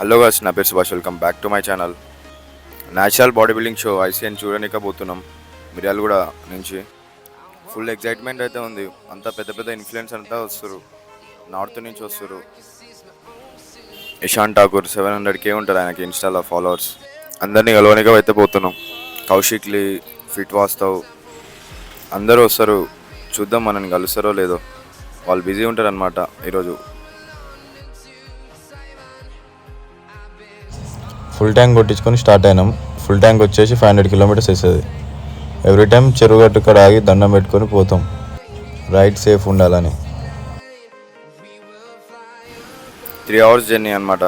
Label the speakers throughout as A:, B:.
A: Hello guys, నా పేరు Subhash. Welcome back to my channel. National body building show ICN చూడనికపోతున్నాం మిర్యాలగూడ నుంచి. ఫుల్ ఎగ్జైట్మెంట్ అయితే ఉంది. అంతా పెద్ద పెద్ద ఇన్ఫ్లుయెన్స్ అంతా వస్తారు, నార్త్ నుంచి వస్తారు. ఇషాన్ ఠాకూర్ 700K ఉంటారు ఆయనకి ఇన్స్టాలో ఫాలోవర్స్. అందరినీ కలవనిగా అయితే పోతున్నాం. కౌశిక్ లీ, ఫిట్ వాస్తవ్ అందరూ వస్తారు. చూద్దాం మనని కలుస్తారో లేదో. వాళ్ళు బిజీ ఉంటారు అనమాట ఈరోజు.
B: ఫుల్ ట్యాంక్ కొట్టించుకొని స్టార్ట్ అయినాం. ఫుల్ ట్యాంక్ వచ్చేసి 500 కిలోమీటర్స్ వేస్తుంది. ఎవ్రీ టైం చెరువుగట్టు కాడ ఆగి దండం పెట్టుకొని పోతాం, రైడ్ సేఫ్ ఉండాలని.
A: 3 hours జర్నీ అనమాట.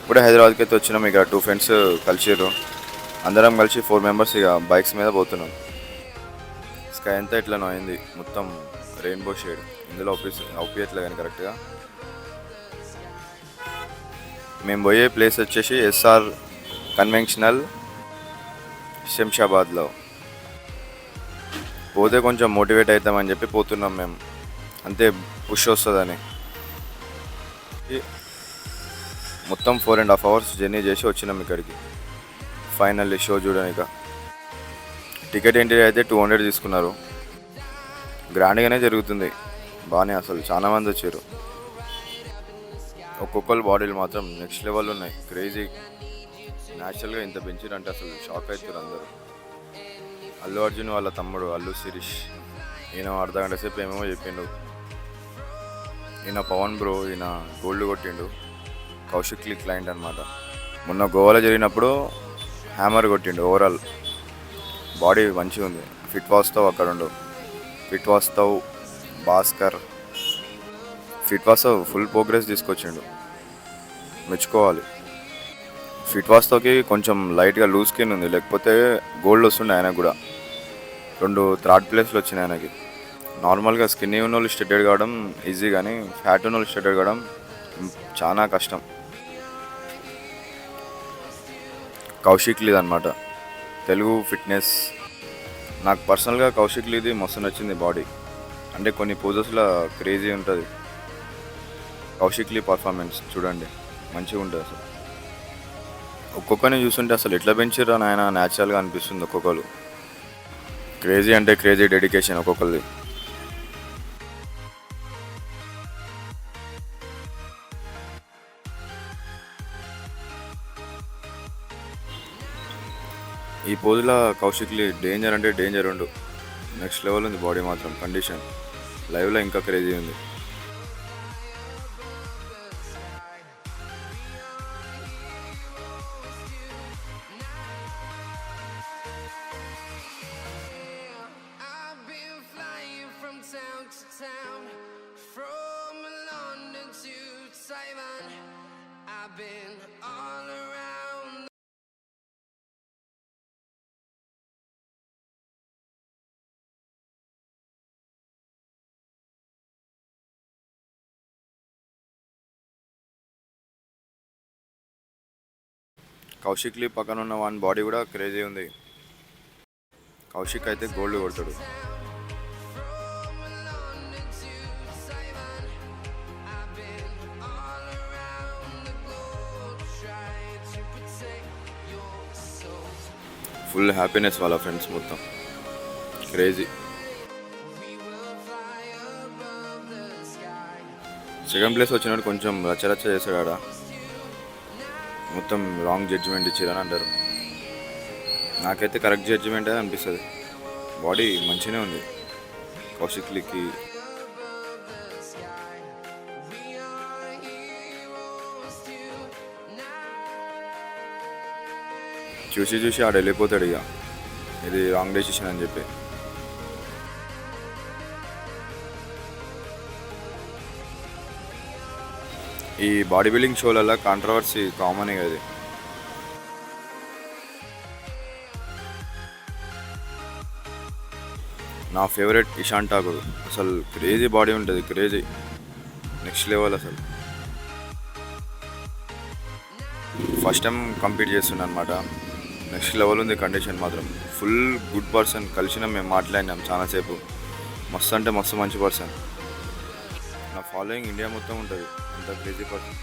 A: ఇప్పుడే హైదరాబాద్కి అయితే వచ్చినాం. ఇక 2 ఫ్రెండ్స్ కలిసిర్రు. అందరం కలిసి 4 మెంబర్స్ ఇక బైక్స్ మీద పోతున్నాం. స్కై అంతా ఇట్లా అయింది, మొత్తం రెయిన్బో షేడ్. ఇందులో అవుపియట్లే కానీ కరెక్ట్గా. మేము పోయే ప్లేస్ వచ్చేసి ఎస్ఆర్ కన్వెన్షనల్ శంషాబాద్లో. పోతే కొంచెం మోటివేట్ అవుతామని చెప్పి పోతున్నాం మేము, అంతే పుష్ వస్తుందని. మొత్తం 4.5 hours జర్నీ చేసి వచ్చినాం ఇక్కడికి ఫైనల్లీ షో చూడడానికి. టికెట్ ఎంట్రీ అయితే 200 తీసుకున్నారు. గ్రాండ్గానే జరుగుతుంది, బాగానే. అసలు చాలా మంది వచ్చారు. ఒక్కొక్కరు బాడీలు మాత్రం నెక్స్ట్ లెవెల్ ఉన్నాయి, క్రేజీ. న్యాచురల్గా ఇంత పెంచారంటే అసలు షాక్ అవుతారు అందరూ. అల్లు అర్జున్ వాళ్ళ తమ్ముడు అల్లు శిరీష్, ఈయన అర్ధగంట సేపు ఏమేమో చెప్పిండు. ఈయన పవన్ బ్రో, ఈయన గోల్డ్ కొట్టిండు. కౌశిక్ లీ క్లయింట్ అనమాట. మొన్న గోవాలో జరిగినప్పుడు హ్యామర్ కొట్టిండు. ఓవరాల్ బాడీ మంచిగా ఉంది. ఫిట్ వాస్తవ్ అక్కడ ఉండు. Fit Vastav, Bhaskar. Fit Vastav full progress తీసుకొచ్చిండు, మెచ్చుకోవాలి. ఫిట్ వాస్తవ్కి కొంచెం లైట్గా లూజ్ స్కిన్ ఉంది, లేకపోతే గోల్డ్ వస్తుండే ఆయనకు కూడా. 2 థర్డ్ ప్లేస్లు వచ్చినాయి ఆయనకి. నార్మల్గా స్కిన్నీ ఉన్న వాళ్ళు స్టెడెడ్ కావడం ఈజీ, కానీ ఫ్యాట్ ఉన్న వాళ్ళు స్టెడెడ్ కావడం చాలా కష్టం. కౌశిక్ లీది అనమాట తెలుగు ఫిట్నెస్. నాకు పర్సనల్గా కౌశిక్ లీది మస్తు నచ్చింది బాడీ. అంటే కొన్ని పోజెస్లో క్రేజీ ఉంటుంది. కౌశిక్ లీ పర్ఫార్మెన్స్ చూడండి, మంచిగా ఉంటుంది అసలు. ఒక్కొక్కరిని చూస్తుంటే అసలు ఎట్లా పెంచారు అని ఆయన న్యాచురల్గా అనిపిస్తుంది. ఒక్కొక్కరు క్రేజీ అంటే క్రేజీ డెడికేషన్ ఒక్కొక్కరిది. ఈ పోజులో కౌశిక్ లీ డేంజర్ అంటే డేంజర్ ఉండు. నెక్స్ట్ లెవెల్ ఉంది బాడీ మాత్రం. కండిషన్ లైవ్లో ఇంకా క్రేజీ ఉంది. కౌశిక్ లీ పక్కన ఉన్న వాని బాడీ కూడా క్రేజీ ఉంది. కౌశిక్ అయితే గోల్డ్ కొడతాడు. ఫుల్ హ్యాపీనెస్ వాళ్ళ ఫ్రెండ్స్ మొత్తం, క్రేజీ. సెకండ్ ప్లేస్ వచ్చినట్టు కొంచెం రచ్చరచ్చ చేశాడు ఆడ. మొత్తం రాంగ్ జడ్జిమెంట్ ఇచ్చారని అంటారు. నాకైతే కరెక్ట్ జడ్జిమెంట్ అని అనిపిస్తుంది. బాడీ మంచిగానే ఉంది కౌశిక్ లీకి. చూసి ఆడ వెళ్ళిపోతాడు ఇక, ఇది రాంగ్ డెసిషన్ అని చెప్పి. ఈ బాడీ బిల్డింగ్ షోలలో కాంట్రవర్సీ కామనే కదా. నా ఫేవరెట్ ఇషాన్ ఠాకూర్. అసలు క్రేజీ బాడీ ఉంటుంది, క్రేజీ నెక్స్ట్ లెవెల్ అసలు. ఫస్ట్ టైం కంపీట్ చేస్తుండే అనమాట. నెక్స్ట్ లెవెల్ ఉంది కండిషన్ మాత్రం. Full good person. కలిసినాం, మేము మాట్లాడినాం చాలాసేపు. మస్తు అంటే మస్తు మంచి పర్సన్. నా ఫాలోయింగ్ ఇండియా మొత్తం ఉంటుంది. అంత క్రేజీ పర్సన్.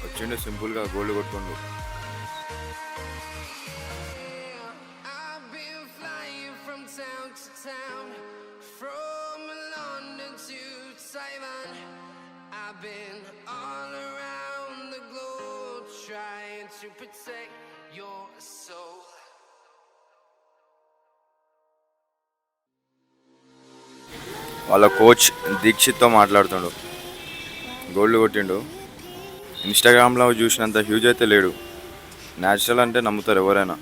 A: వచ్చిండు సింపుల్గా gold కొట్టుకుండు.
C: I've been flying from town to town, from London to Taiwan. I've been all around the globe trying to protect your soul.
A: వాళ్ళ కోచ్ దీక్షిత్తో మాట్లాడుతుండు. గోల్డ్ కొట్టిండు. ఇన్స్టాగ్రామ్లో చూసినంత హ్యూజ్ అయితే లేడు. న్యాచురల్ అంటే నమ్ముతారు ఎవరైనా.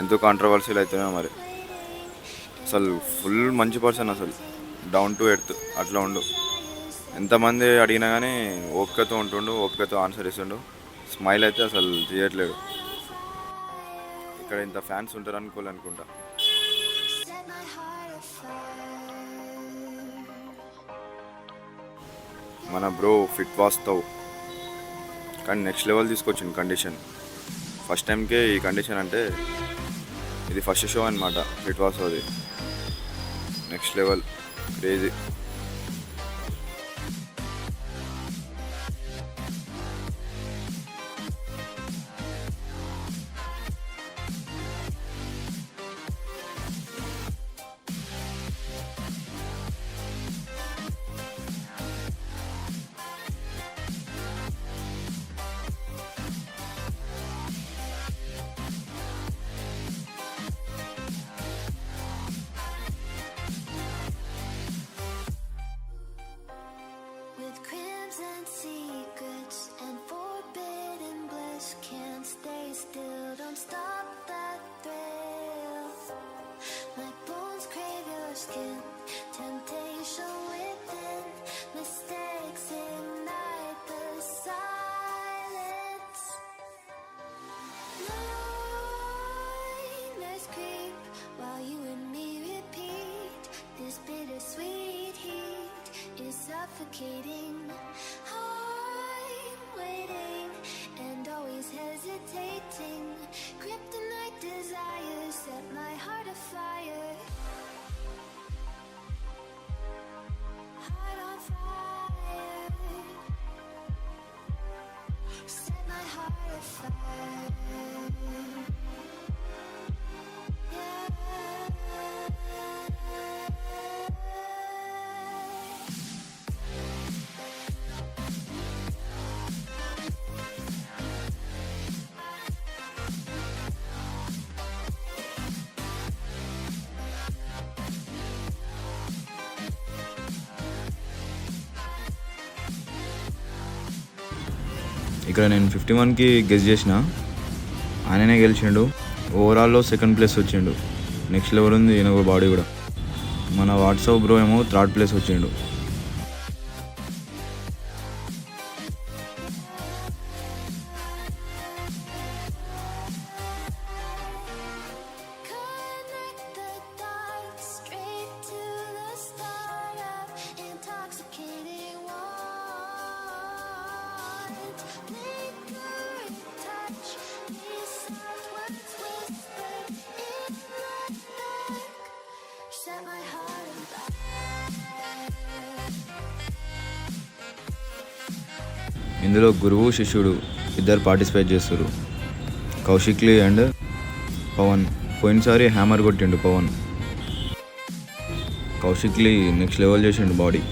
A: ఎంతో కాంట్రవర్సీలు అవుతున్నాయో మరి. అసలు ఫుల్ మంచి పర్సన్, అసలు డౌన్ టు ఎర్త్ అట్లా ఉండు. ఎంతమంది అడిగినా కానీ ఓపికతో ఉంటుండు, ఓపికతో ఆన్సర్ ఇస్తుండు. స్మైల్ అయితే అసలు తీయట్లేడు. ఇక్కడ ఇంత ఫ్యాన్స్ ఉంటారు అనుకోవాలనుకుంటా. మన బ్రో ఫిట్ వాస్తవ్ కానీ నెక్స్ట్ లెవెల్ తీసుకొచ్చింది కండిషన్. ఫస్ట్ టైంకే ఈ కండిషన్ అంటే ఇది ఫస్ట్ షో అనమాట. ఫిట్ వాస్తవ్ది next level crazy.
D: With crimson secrets and forbidden bliss, can't stay still, don't stop that thrill. My bones crave your skin, temptation within, mistakes ignite the silence. Nightmares creep while you and me repeat, this bittersweet heat is suffocating. I'm waiting and always hesitating. Kryptonite desires set my heart afire. Heart on fire. Set my heart afire.
E: ఇక్కడ నేను 51కి guess చేసిన, ఆయననే గెలిచిండు. ఓవరాల్లో second place వచ్చిండు. Next level ఉంది ఈయన body కూడా. మన వాట్సాప్ బ్రో ఏమో థర్డ్ ప్లేస్ వచ్చిండు.
D: Connect the dots straight to the start of intoxicating want. Flickering touch, these soft words whispered in the dark. Set my heart on fire.
E: ఇందులో గురువు శిష్యుడు ఇద్దరు పార్టిసిపేట్ చేస్తారు, కౌశిక్లీ అండ్ పవన్. పోయినసారి హ్యామర్ కొట్టిండు Pawan. కౌశిక్లీ next level చేసిండు body.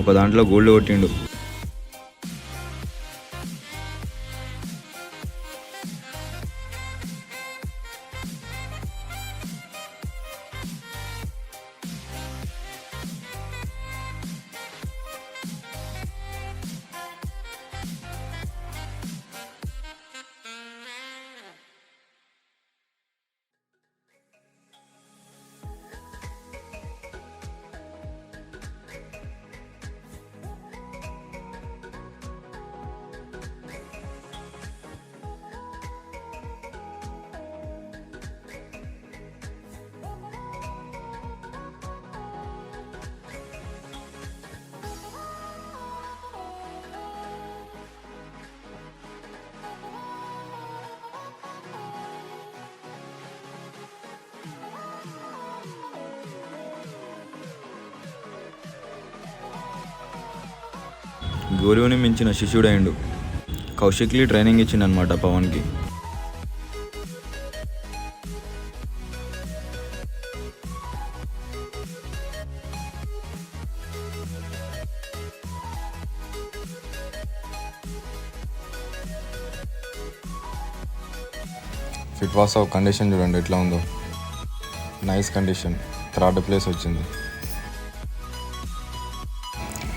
E: ఒక దాంట్లో గోల్డ్ కొట్టిండు. గురువుని మించిన శిష్యుడైండు. కౌశిక్లీ ట్రైనింగ్ ఇచ్చిండనమాట పవన్కి.
B: ఫిట్ వాసవ్ కండిషన్ చూడండి ఎట్లా ఉందో, నైస్ కండిషన్, 3rd ప్లేస్ వచ్చింది.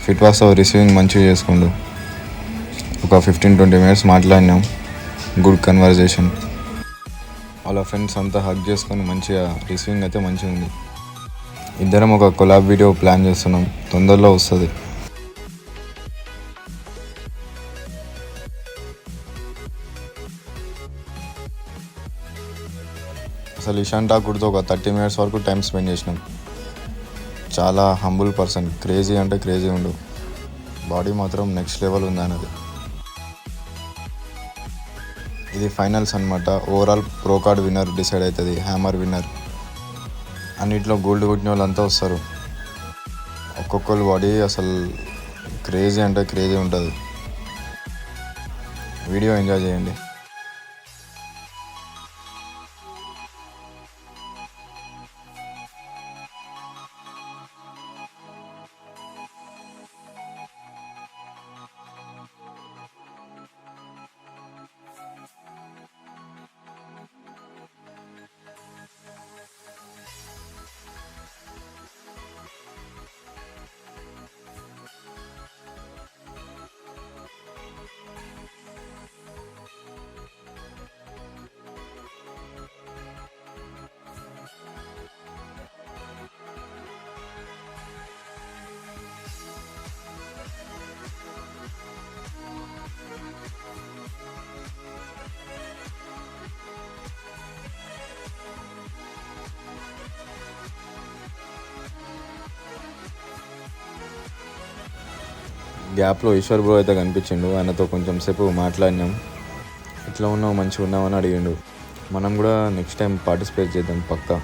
B: ఫిట్ వాసవ్ రిసీవింగ్ మంచిగా చేసుకుండు. ఒక 15-20 మినిట్స్ మాట్లాడినాం, గుడ్ కన్వర్జేషన్. వాళ్ళ ఫ్రెండ్స్ అంతా హగ్ చేసుకొని మంచిగా రిసీవింగ్ అయితే మంచిగా ఉంది. ఇద్దరం ఒక కొలాబ్ వీడియో ప్లాన్ చేస్తున్నాం, తొందరలో వస్తుంది. అసలు ఇషాన్ ఠాకూర్తో ఒక 30 మినిట్స్ వరకు టైం స్పెండ్ చేసినాం. చాలా హంబుల్ పర్సన్, క్రేజీ అంటే క్రేజీ ఉండు, బాడీ మాత్రం నెక్స్ట్ లెవెల్ ఉంది అన్నది. ఇది ఫైనల్స్ అనమాట. Overall pro card winner decide అవుతుంది, హ్యామర్ విన్నర్. అన్నిట్లో గోల్డ్ కొట్టిన వాళ్ళంతా వస్తారు. ఒక్కొక్కరు బాడీ అసలు క్రేజీ అంటే క్రేజీ ఉంటుంది. వీడియో ఎంజాయ్ చేయండి. గ్యాప్లో ఈశ్వర్ బ్రో అయితే కనిపించిండు. ఆయనతో కొంచెం సేపు మాట్లాడినాం. ఎట్లా ఉన్నావు, మంచిగా ఉన్నామని అడిగిండు. మనం కూడా నెక్స్ట్ టైం పార్టిసిపేట్ చేద్దాం పక్కా.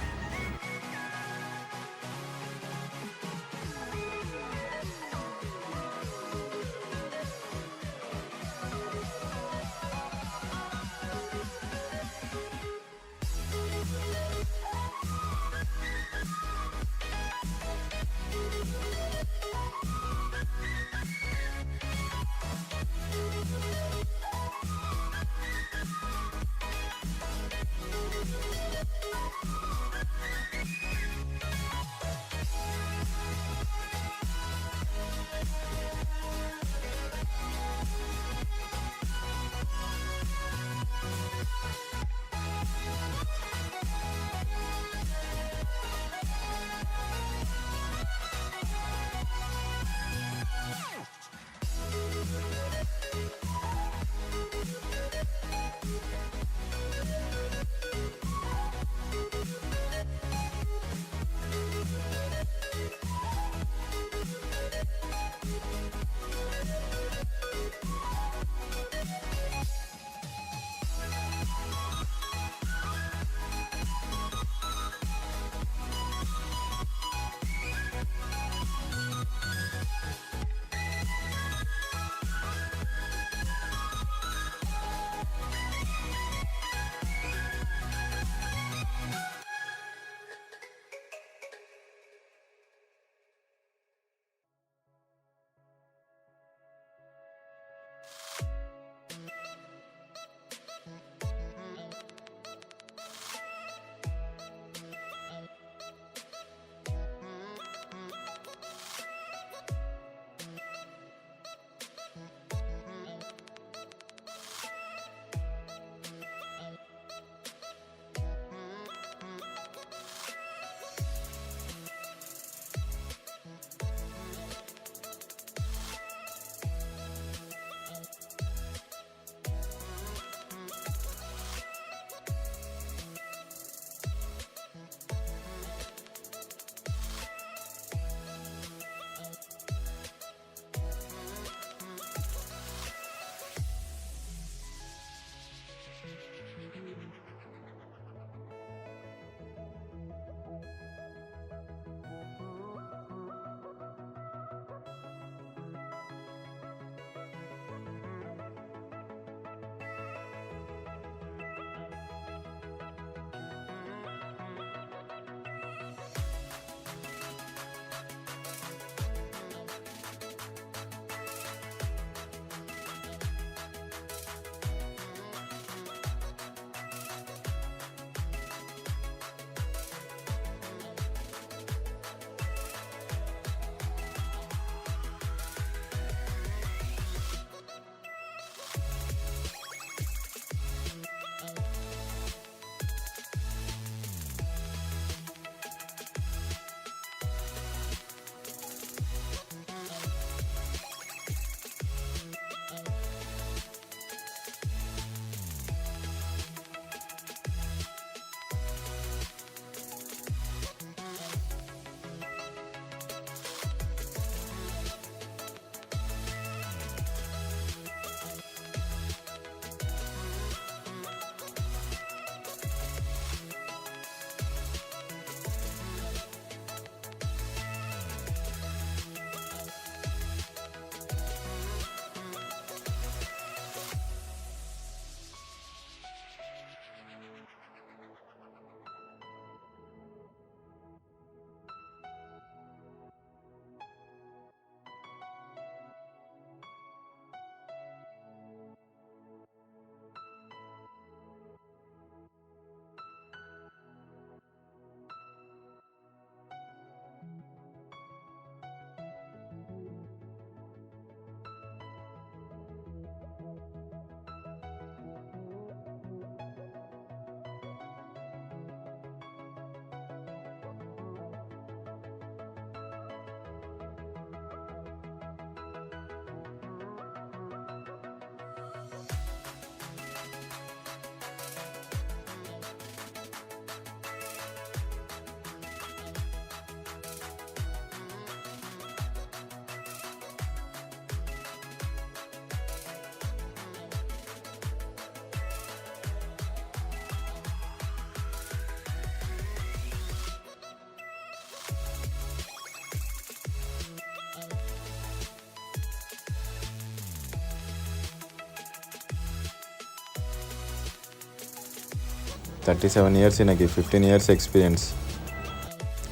B: 37 ఇయర్స్, ఈయనకి 15 ఇయర్స్ ఎక్స్పీరియన్స్.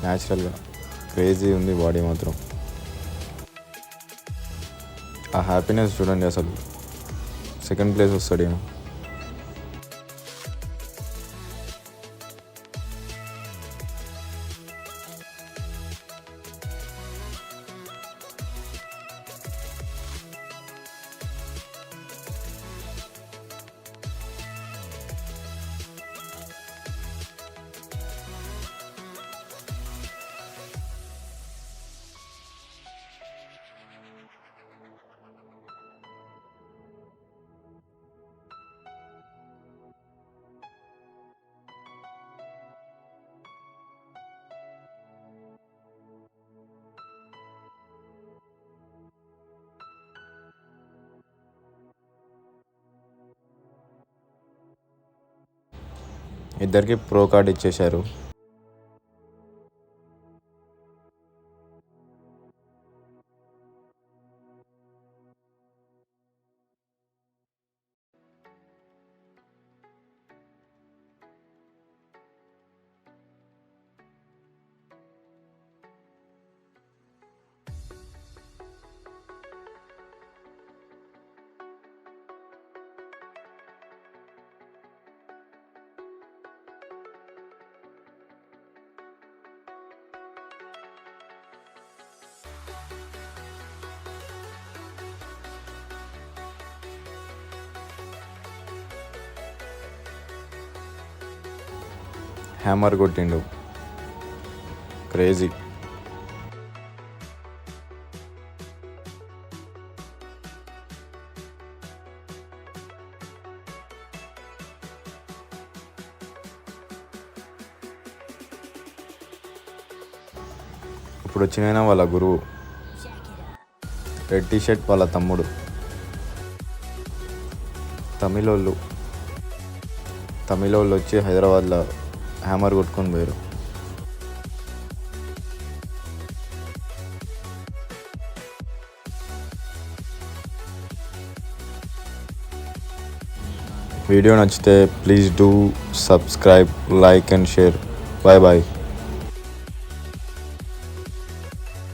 B: న్యాచురల్గా క్రేజీ ఉంది బాడీ మాత్రం. ఆ హ్యాపీనెస్ చూడండి, అసలు సెకండ్ ప్లేస్ వస్తాడు ఈయన. ఇద్దరికి ప్రో కార్డ్ ఇచ్చేశారు. హ్యామర్ కొట్టిండు, క్రేజీ. ఇప్పుడు వచ్చిన వాళ్ళ గురువు, రెడ్ టీషర్ట్ వాళ్ళ తమ్ముడు. తమిళోళ్ళు వచ్చి హైదరాబాద్లో హ్యామర్ కొట్టుకొని పోయారు. వీడియో నచ్చితే please do subscribe, like and share. Bye bye.